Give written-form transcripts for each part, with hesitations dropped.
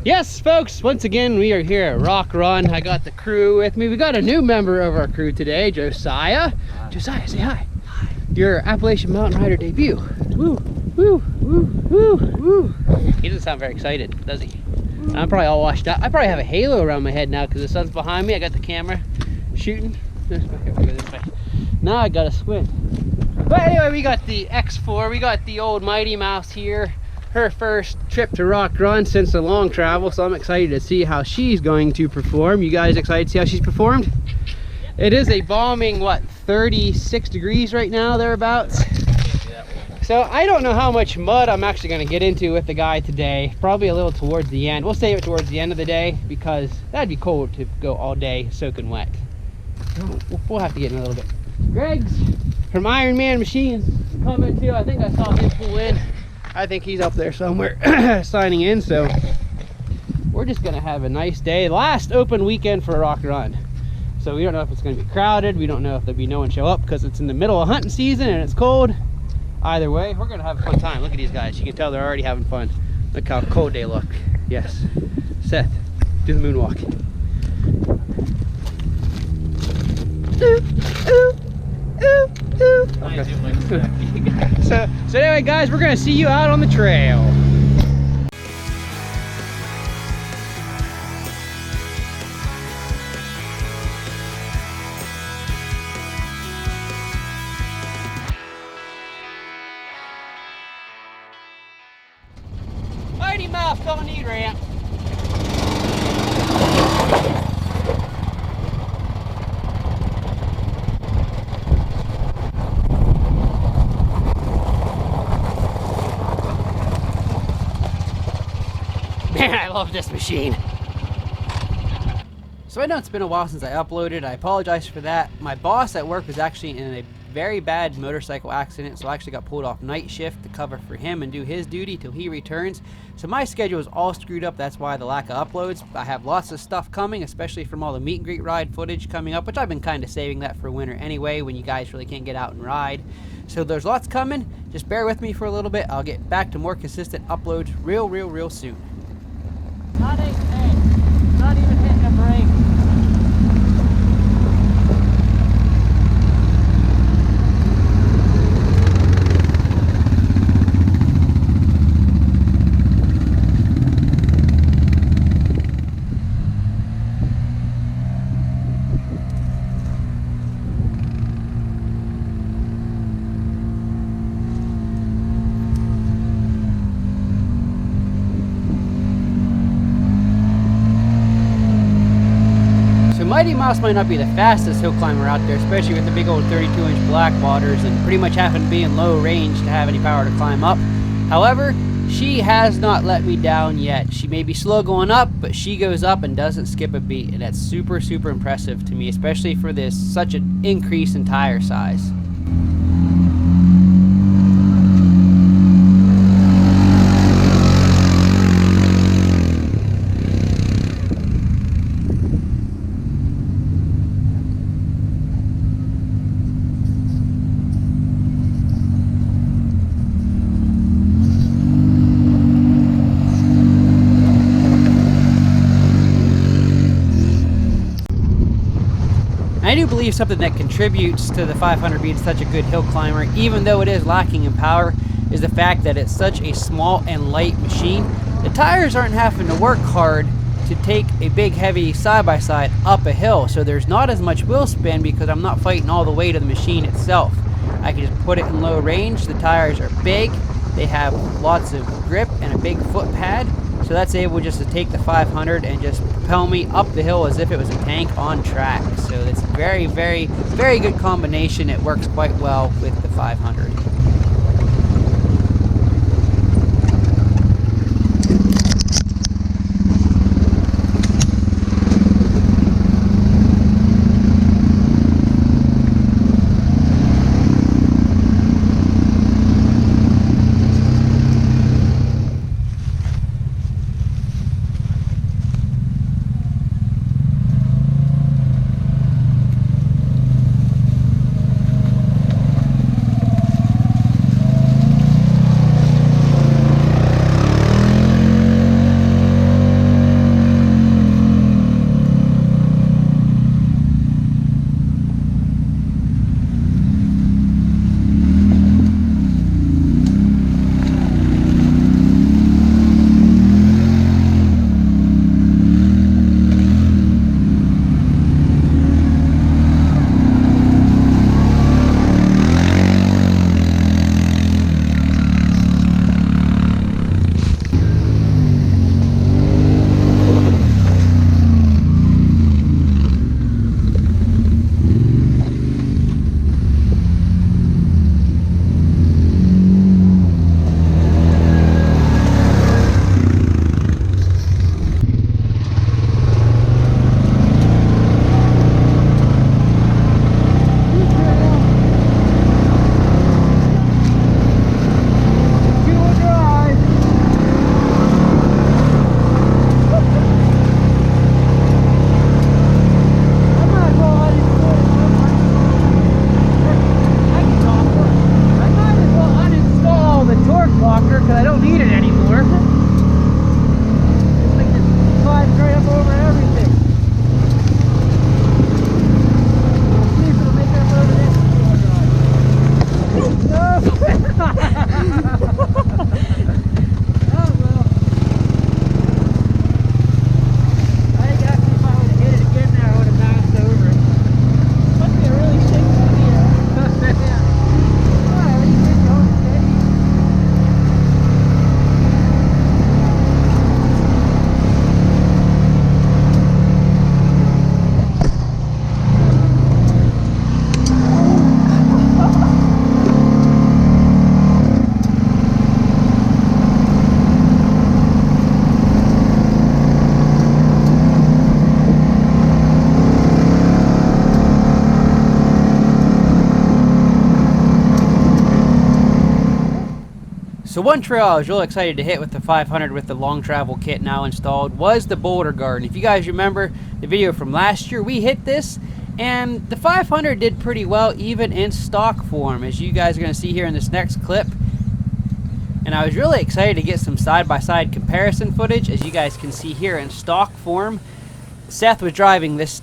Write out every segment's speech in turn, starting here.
Yes, folks, once again, we are here at Rock Run. I got the crew with me. We got a new member of our crew today, Josiah. Hi. Josiah, say hi. Hi. Your Appalachian Mountain Rider debut. Woo, woo, woo, woo, woo. He doesn't sound very excited, does he? I'm probably all washed up. I probably have a halo around my head now because the sun's behind me. I got the camera shooting. This way, here, we go this way. Now I gotta swim. But anyway, we got the X4. We got the old Mighty Mouse here. Her first trip to Rock Run since the long travel, so I'm excited to see how she's going to perform. You guys excited to see how she's performed? It is a balming, what, 36 degrees right now, thereabouts? So I don't know how much mud I'm actually going to get into with the guy today. Probably a little towards the end. We'll save it towards the end of the day because that'd be cold to go all day soaking wet. We'll have to get in a little bit. Greg's from Iron Man Machines coming too. I think I saw him pull in. I think he's up there somewhere signing in, so we're just gonna have a nice day. Last open weekend for Rock Run. So we don't know if it's gonna be crowded. We don't know if there'll be no one show up because it's in the middle of hunting season and it's cold. Either way, we're gonna have a fun time. Look at these guys. You can tell they're already having fun. Look how cold they look. Yes. Seth, do the moonwalk. Ooh, ooh. Okay. So anyway, guys, we're gonna see you out on the trail. Mighty Mouse don't need ramp. Man, I love this machine. So I know it's been a while since I uploaded. I apologize for that. My boss at work was actually in a very bad motorcycle accident, so I actually got pulled off night shift to cover for him and do his duty till he returns. So my schedule is all screwed up. That's why the lack of uploads. I have lots of stuff coming, especially from all the meet and greet ride footage coming up, which I've been kind of saving that for winter anyway, when you guys really can't get out and ride. So there's lots coming. Just bear with me for a little bit. I'll get back to more consistent uploads real soon. Not a thing. Not even hitting a brake. Mighty Mouse might not be the fastest hill climber out there, especially with the big old 32-inch black waters and pretty much having to be in low range to have any power to climb up. However, she has not let me down yet. She may be slow going up, but she goes up and doesn't skip a beat, and that's super impressive to me, especially for this such an increase in tire size. I do believe something that contributes to the 500 being such a good hill climber, even though it is lacking in power, is the fact that it's such a small and light machine. The tires aren't having to work hard to take a big heavy side-by-side up a hill, so there's not as much wheel spin because I'm not fighting all the weight of the machine itself. I can just put it in low range. The tires are big, they have lots of grip and a big foot pad, so that's able just to take the 500 and just propel me up the hill as if it was a tank on track. So it's very good combination. It works quite well with the 500. one trail I was really excited to hit with the 500 with the long travel kit now installed was the Boulder Garden. If you guys remember the video from last year, we hit this and the 500 did pretty well even in stock form, as you guys are going to see here in this next clip. And I was really excited to get some side-by-side comparison footage, as you guys can see here in stock form. Seth was driving this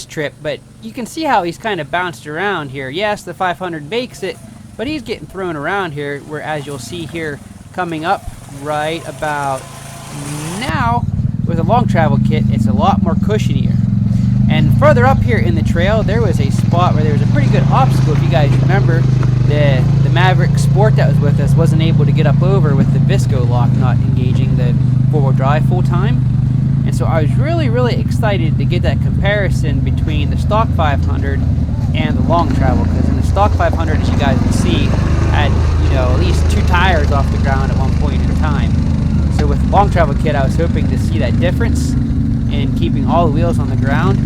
trip, but you can see how he's kind of bounced around here. Yes, the 500 makes it, but he's getting thrown around here, whereas you'll see here coming up right about now with a long travel kit, it's a lot more cushionier. And further up here in the trail, there was a spot where there was a pretty good obstacle. If you guys remember, the Maverick Sport that was with us wasn't able to get up over with the Visco lock not engaging the four-wheel drive full time. And so I was really excited to get that comparison between the stock 500 and the long travel, because in the stock 500, as you guys can see, had, you know, at least 2 tires off the ground at one point in time. So with the long travel kit, I was hoping to see that difference in keeping all the wheels on the ground.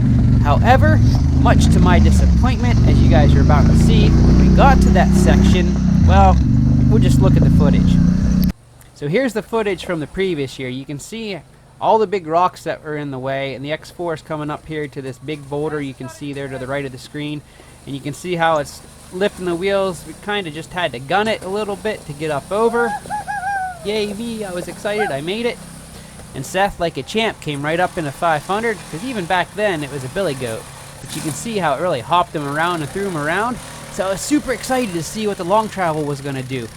However, much to my disappointment, as you guys are about to see, when we got to that section, well, we'll just look at the footage. So here's the footage from the previous year. You can see all the big rocks that were in the way, and the X4 is coming up here to this big boulder you can see there to the right of the screen, and you can see how it's lifting the wheels. We kind of just had to gun it a little bit to get up over. Yay me, I was excited, I made it. And Seth, like a champ, came right up in a 500, because even back then it was a billy goat, but you can see how it really hopped him around and threw him around. So I was super excited to see what the long travel was going to do.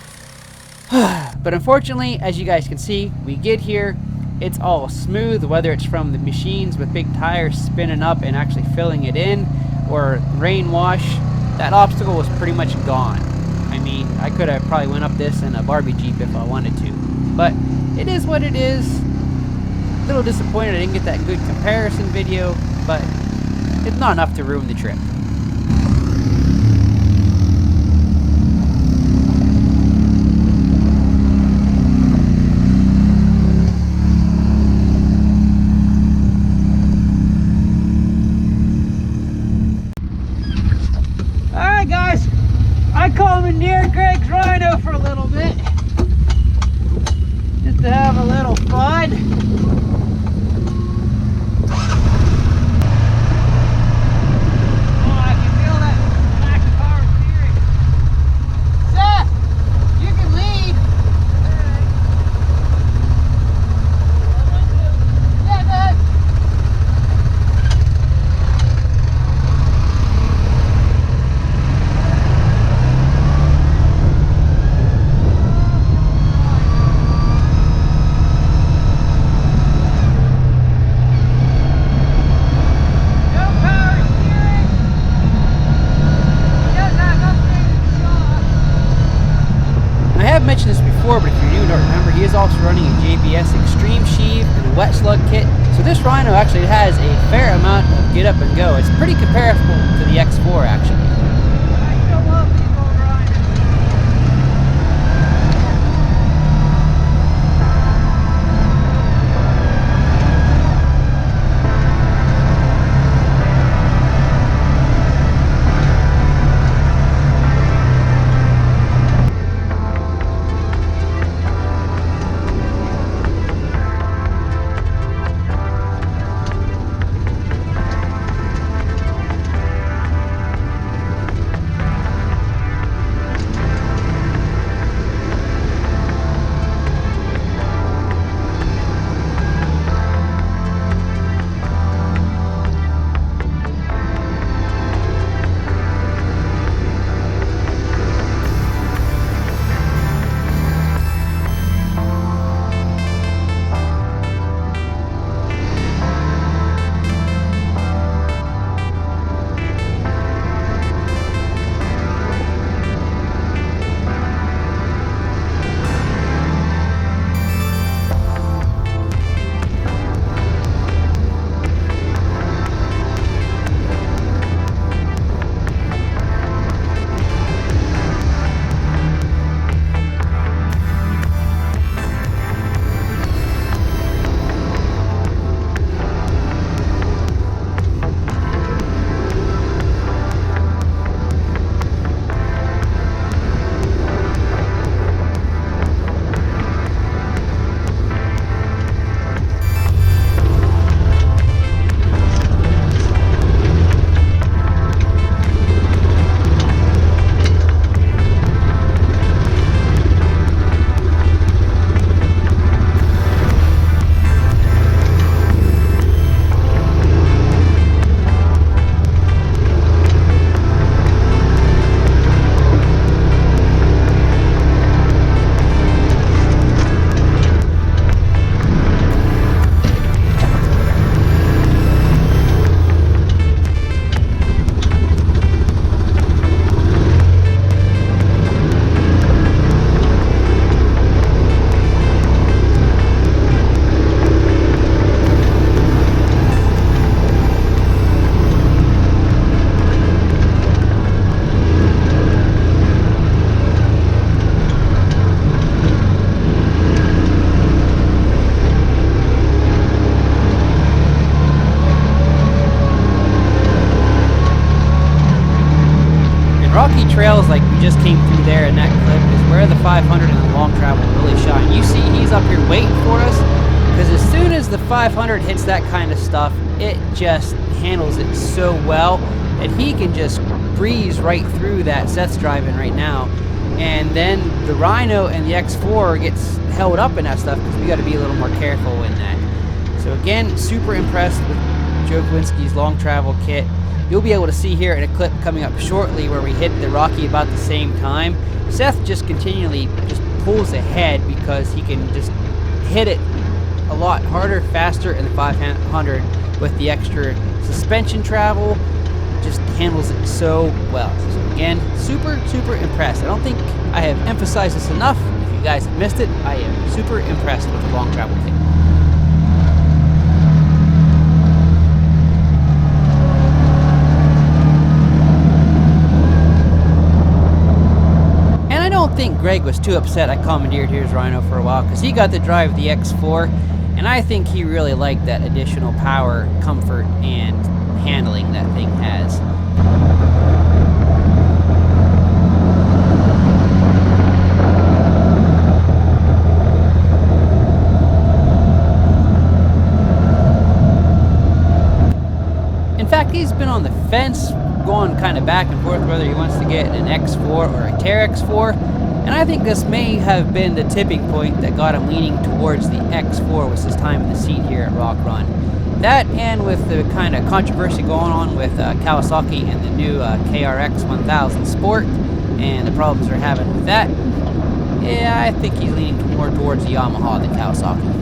But unfortunately, as you guys can see, we get here, it's all smooth, whether it's from the machines with big tires spinning up and actually filling it in, or rain wash. That obstacle was pretty much gone. I mean, I could have probably went up this in a Barbie Jeep if I wanted to, but it is what it is. A little disappointed I didn't get that good comparison video, but it's not enough to ruin the trip. Alright guys, I commandeered Greg's Rhino for a little bit, just to have a little fun. Mentioned this before, but if you're new and don't remember, he is also running a JBS Extreme Sheave and a Wet Slug kit. So this Rhino actually has a fair amount of get up and go. It's pretty comparable to the X4 actually. I still love these old Rhinos. trails like we just came through there in that clip is where the 500 and the long travel really shine. You see he's up here waiting for us, because as soon as the 500 hits that kind of stuff, it just handles it so well that he can just breeze right through that Seth's driving right now. And then the Rhino and the X4 gets held up in that stuff because we got to be a little more careful in that. So again, super impressed with Joe Kowinski's long travel kit. You'll be able to see here in a clip coming up shortly where we hit the Rocky about the same time. Seth just continually just pulls ahead because he can just hit it a lot harder, faster in the 500 with the extra suspension travel. Just handles it so well. So again, super impressed. I don't think I have emphasized this enough. If you guys have missed it, I am super impressed with the long travel kit. And I don't think Greg was too upset I commandeered his Rhino for a while, because he got to drive the X4, and I think he really liked that additional power, comfort, and handling that thing has. In fact, he's been on the fence, going kind of back and forth whether he wants to get an X4 or a Terra X4, and I think this may have been the tipping point that got him leaning towards the X4 with his time in the seat here at Rock Run. That, and with the kind of controversy going on with Kawasaki and the new KRX 1000 Sport and the problems they're having with that, yeah, I think he's leaning more towards the Yamaha than Kawasaki.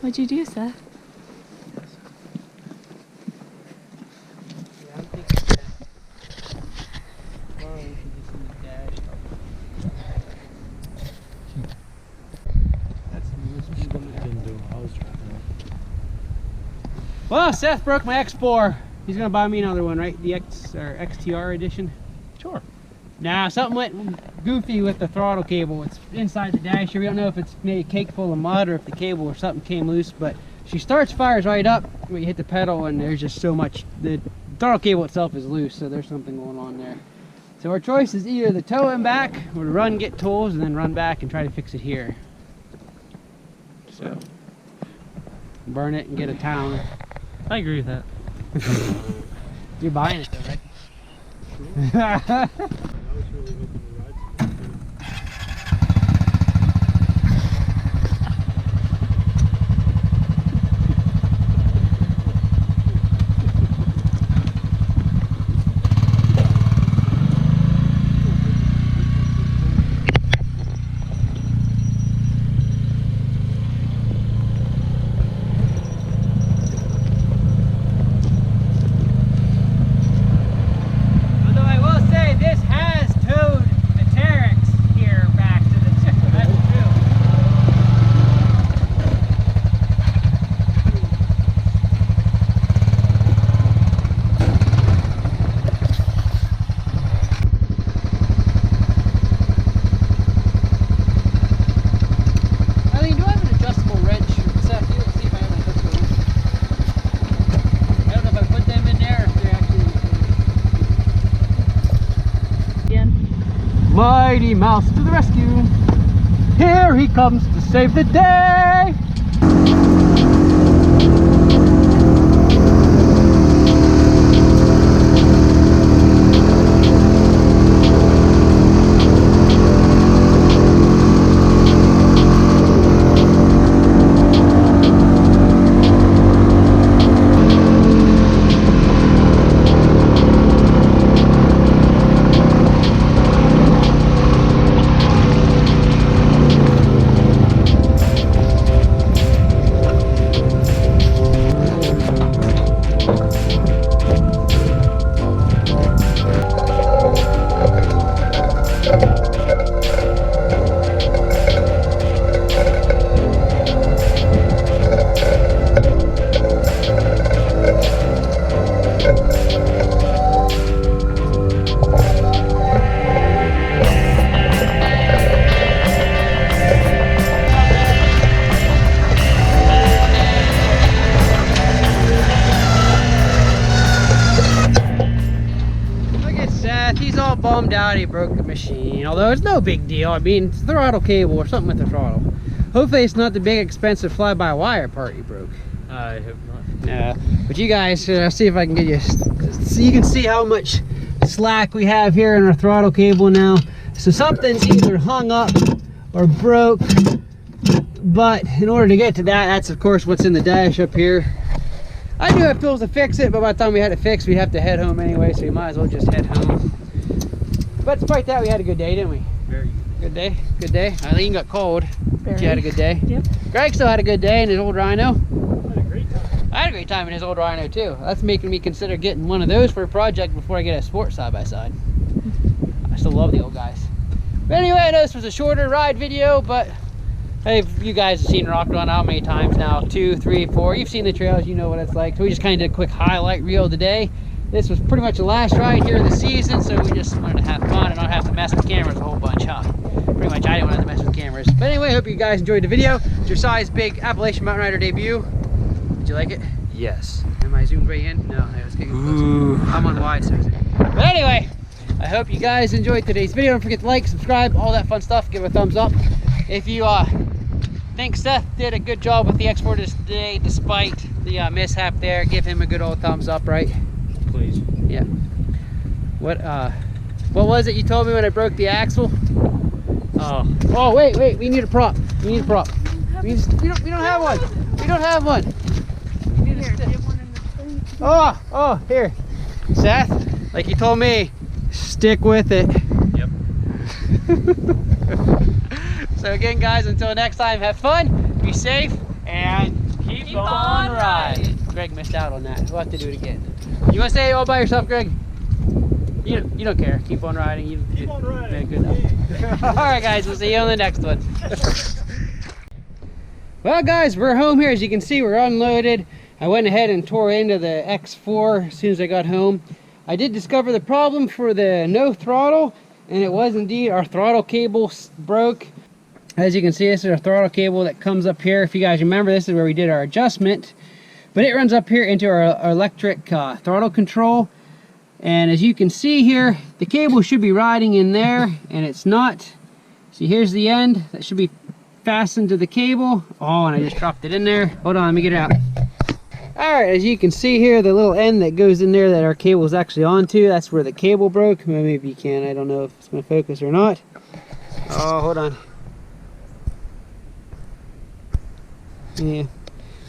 What'd you do, Seth? Yeah, I'm thinking that. Oh, we should just use dash. Well, Seth broke my X4. He's gonna buy me another one, right? The X or XTR edition. Sure. Nah, something went goofy with the throttle cable. It's inside the dasher. We don't know if it's made a cake full of mud or if the cable or something came loose, but she starts, fires right up when you hit the pedal, and there's just so much. The throttle cable itself is loose, so there's something going on there. So our choice is either to tow him back or to run, get tools, and then run back and try to fix it here. So burn it and get a town. I agree with that. You're buying it though, right? Mighty Mouse to the rescue. Here he comes to save the day. He's all bummed out he broke the machine, although it's no big deal. I mean, it's the throttle cable or something with the throttle. Hopefully it's not the big expensive fly-by-wire part he broke. I hope not. Yeah, but you guys, see if I can get you, so you can see how much slack we have here in our throttle cable now. So something's either hung up or broke, but in order to get to that, that's of course what's in the dash up here. I do have tools to fix it, but by the time we had it fixed, we'd have to head home anyway, so we might as well just head home. But despite that, we had a good day, didn't we? Very good day. Good day. Eileen got cold, but you had a good day. Yep. Greg still had a good day in his old Rhino. I had a great time. I had a great time in his old Rhino too. That's making me consider getting one of those for a project before I get a sport side-by-side. I still love the old guys. But anyway, I know this was a shorter ride video, but hey, you guys have seen Rock Run how many times now? 2, 3, 4. You've seen the trails, you know what it's like. So we just kind of did a quick highlight reel today. This was pretty much the last ride here of the season, so we just wanted to have fun and not have to mess with cameras a whole bunch, huh? Pretty much I didn't want to mess with cameras. But anyway, I hope you guys enjoyed the video. Josiah's big Appalachian Mountain Rider debut. Did you like it? Yes. Am I zoomed right in? No, I was getting close. I'm on wide, so. But anyway, I hope you guys enjoyed today's video. Don't forget to like, subscribe, all that fun stuff. Give it a thumbs up. If you think Seth did a good job with the X4 today, despite the mishap there, give him a good old thumbs up, right? Please. Yeah. What was it you told me when I broke the axle? Oh, wait, we need a prop. We need a prop. We don't have one. We don't have one. We need a stick. Oh, here. Seth, like you told me, stick with it. Yep. So again, guys, until next time, have fun, be safe, and keep on riding. Greg missed out on that. We'll have to do it again. You want to say it all by yourself, Greg? You don't care. Keep on riding. Keep on riding. Good enough. All right, guys. We'll see you on the next one. Well, guys, we're home here. As you can see, we're unloaded. I went ahead and tore into the X4 as soon as I got home. I did discover the problem for the no throttle, and it was indeed our throttle cable broke. As you can see, this is our throttle cable that comes up here. If you guys remember, this is where we did our adjustment, but it runs up here into our electric throttle control. And as you can see here, the cable should be riding in there, and it's not. See, here's the end that should be fastened to the cable. Oh, and I just dropped it in there. Hold on, let me get it out. All right, as you can see here, the little end that goes in there that our cable is actually onto, that's where the cable broke. Maybe you can, I don't know if it's going to focus or not. Oh, hold on. Yeah.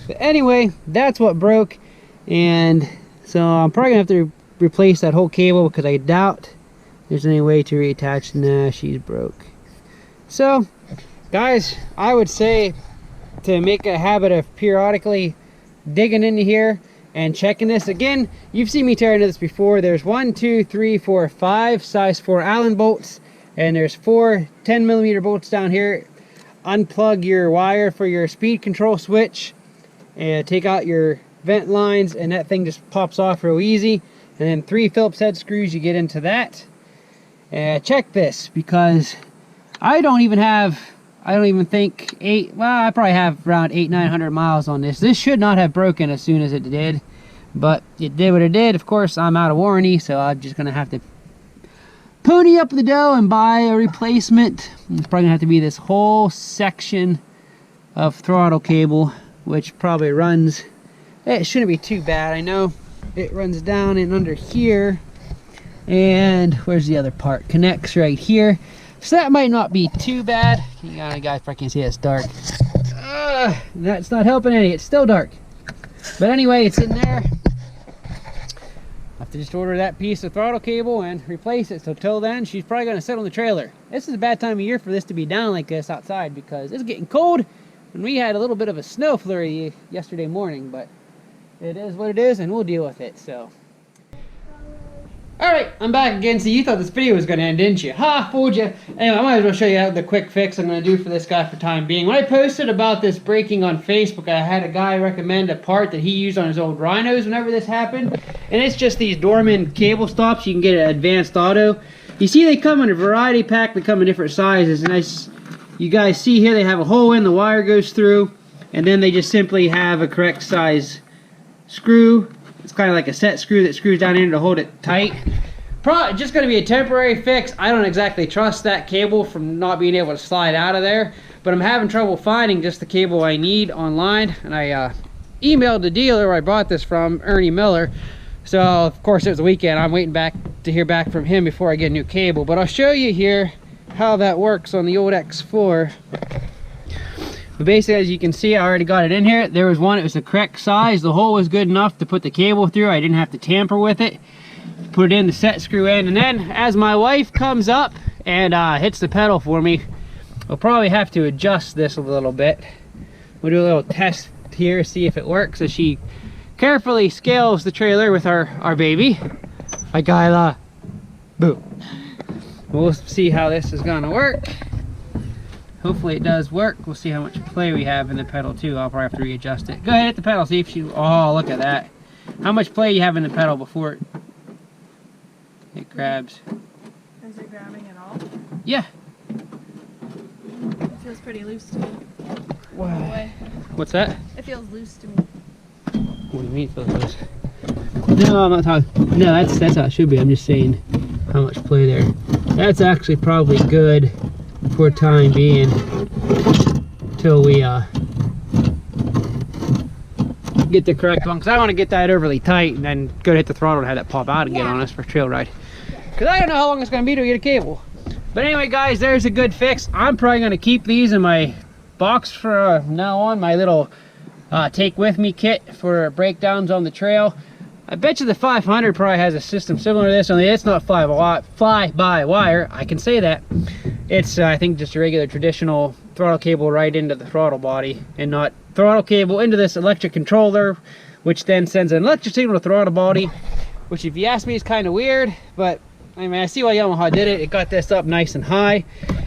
But anyway, that's what broke, and so I'm probably going to have to replace that whole cable because I doubt there's any way to reattach. Nah, she's broke. So, guys, I would say to make a habit of periodically digging into here and checking this. Again, you've seen me tear into this before. There's 1, 2, 3, 4, 5 size 4 Allen bolts, and there's 4 10mm bolts down here. Unplug your wire for your speed control switch and take out your vent lines, and that thing just pops off real easy. And then 3 Phillips head screws, you get into that. Check this, because I don't even think I probably have around 800-900 miles on this. This should not have broken as soon as it did, but it did what it did. Of course, I'm out of warranty, so I'm just gonna have to pony up the dough and buy a replacement. It's probably gonna have to be this whole section of throttle cable, which probably runs, it shouldn't be too bad. I know it runs down and under here, and where's the other part? Connects right here. So that might not be too bad. You guys probably can't see it, it's dark. That's not helping any, it's still dark. But anyway, it's in there. I have to just order that piece of throttle cable and replace it. So till then, she's probably gonna sit on the trailer. This is a bad time of year for this to be down like this outside, because it's getting cold, and we had a little bit of a snow flurry yesterday morning, but it is what it is, and we'll deal with it. So alright, I'm back again. So you thought this video was going to end, didn't you? Ha, fooled you. Anyway, I might as well show you the quick fix I'm going to do for this guy for time being. When I posted about this breaking on Facebook, I had a guy recommend a part that he used on his old Rhinos whenever this happened. And it's just these Dorman cable stops. You can get an advanced auto. You see they come in a variety pack. They come in different sizes. And as you guys see here, they have a hole in, the wire goes through. And then they just simply have a correct size screw. It's kind of like a set screw that screws down in to hold it tight. Probably just going to be a temporary fix. I don't exactly trust that cable from not being able to slide out of there, but I'm having trouble finding just the cable I need online. And I emailed the dealer where I bought this from, Ernie Miller. So of course it was a weekend. I'm waiting to hear back from him before I get a new cable. But I'll show you here how that works on the old X4. But basically, as you can see, I already got it in here. There was one, it was the correct size. The hole was good enough to put the cable through. I didn't have to tamper with it. Put it in the set screw in. And then as my wife comes up and hits the pedal for me, I'll probably have to adjust this a little bit. We'll do a little test here, see if it works. As she carefully scales the trailer with our baby. Like Kyla. Boom. We'll see how this is gonna work. Hopefully it does work. We'll see how much play we have in the pedal too. I'll probably have to readjust it. Go ahead, hit the pedal, see if she, oh, look at that. How much play you have in the pedal before it grabs? Is it grabbing at all? Yeah. It feels pretty loose to me. Wow. What's that? It feels loose to me. What do you mean feels loose? No, I'm not talking, no, that's how it should be. I'm just saying how much play there. That's actually probably good for time being till we get the correct one, because I want to get that overly tight and then go to hit the throttle and have that pop out again on us for a trail ride, because I don't know how long it's going to be to get a cable. But anyway guys, there's a good fix. I'm probably going to keep these in my box for now on, my little take with me kit for breakdowns on the trail. I bet you the 500 probably has a system similar to this, only it's not fly-by-wire, I can say that. It's, I think, just a regular traditional throttle cable right into the throttle body, and not throttle cable into this electric controller, which then sends an electric signal to the throttle body, which if you ask me is kind of weird, but I mean, I see why Yamaha did it. It got this up nice and high.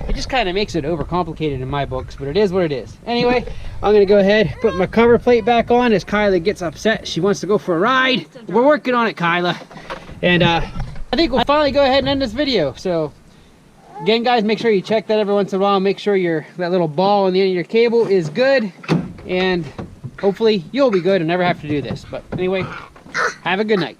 It just kind of makes it overcomplicated in my books, but it is what it is. Anyway, I'm gonna go ahead, put my cover plate back on as Kyla gets upset. She wants to go for a ride. We're working on it, Kyla. And I think we'll finally go ahead and end this video. So again, guys, make sure you check that every once in a while. Make sure that little ball on the end of your cable is good, and hopefully you'll be good and never have to do this. But anyway, have a good night.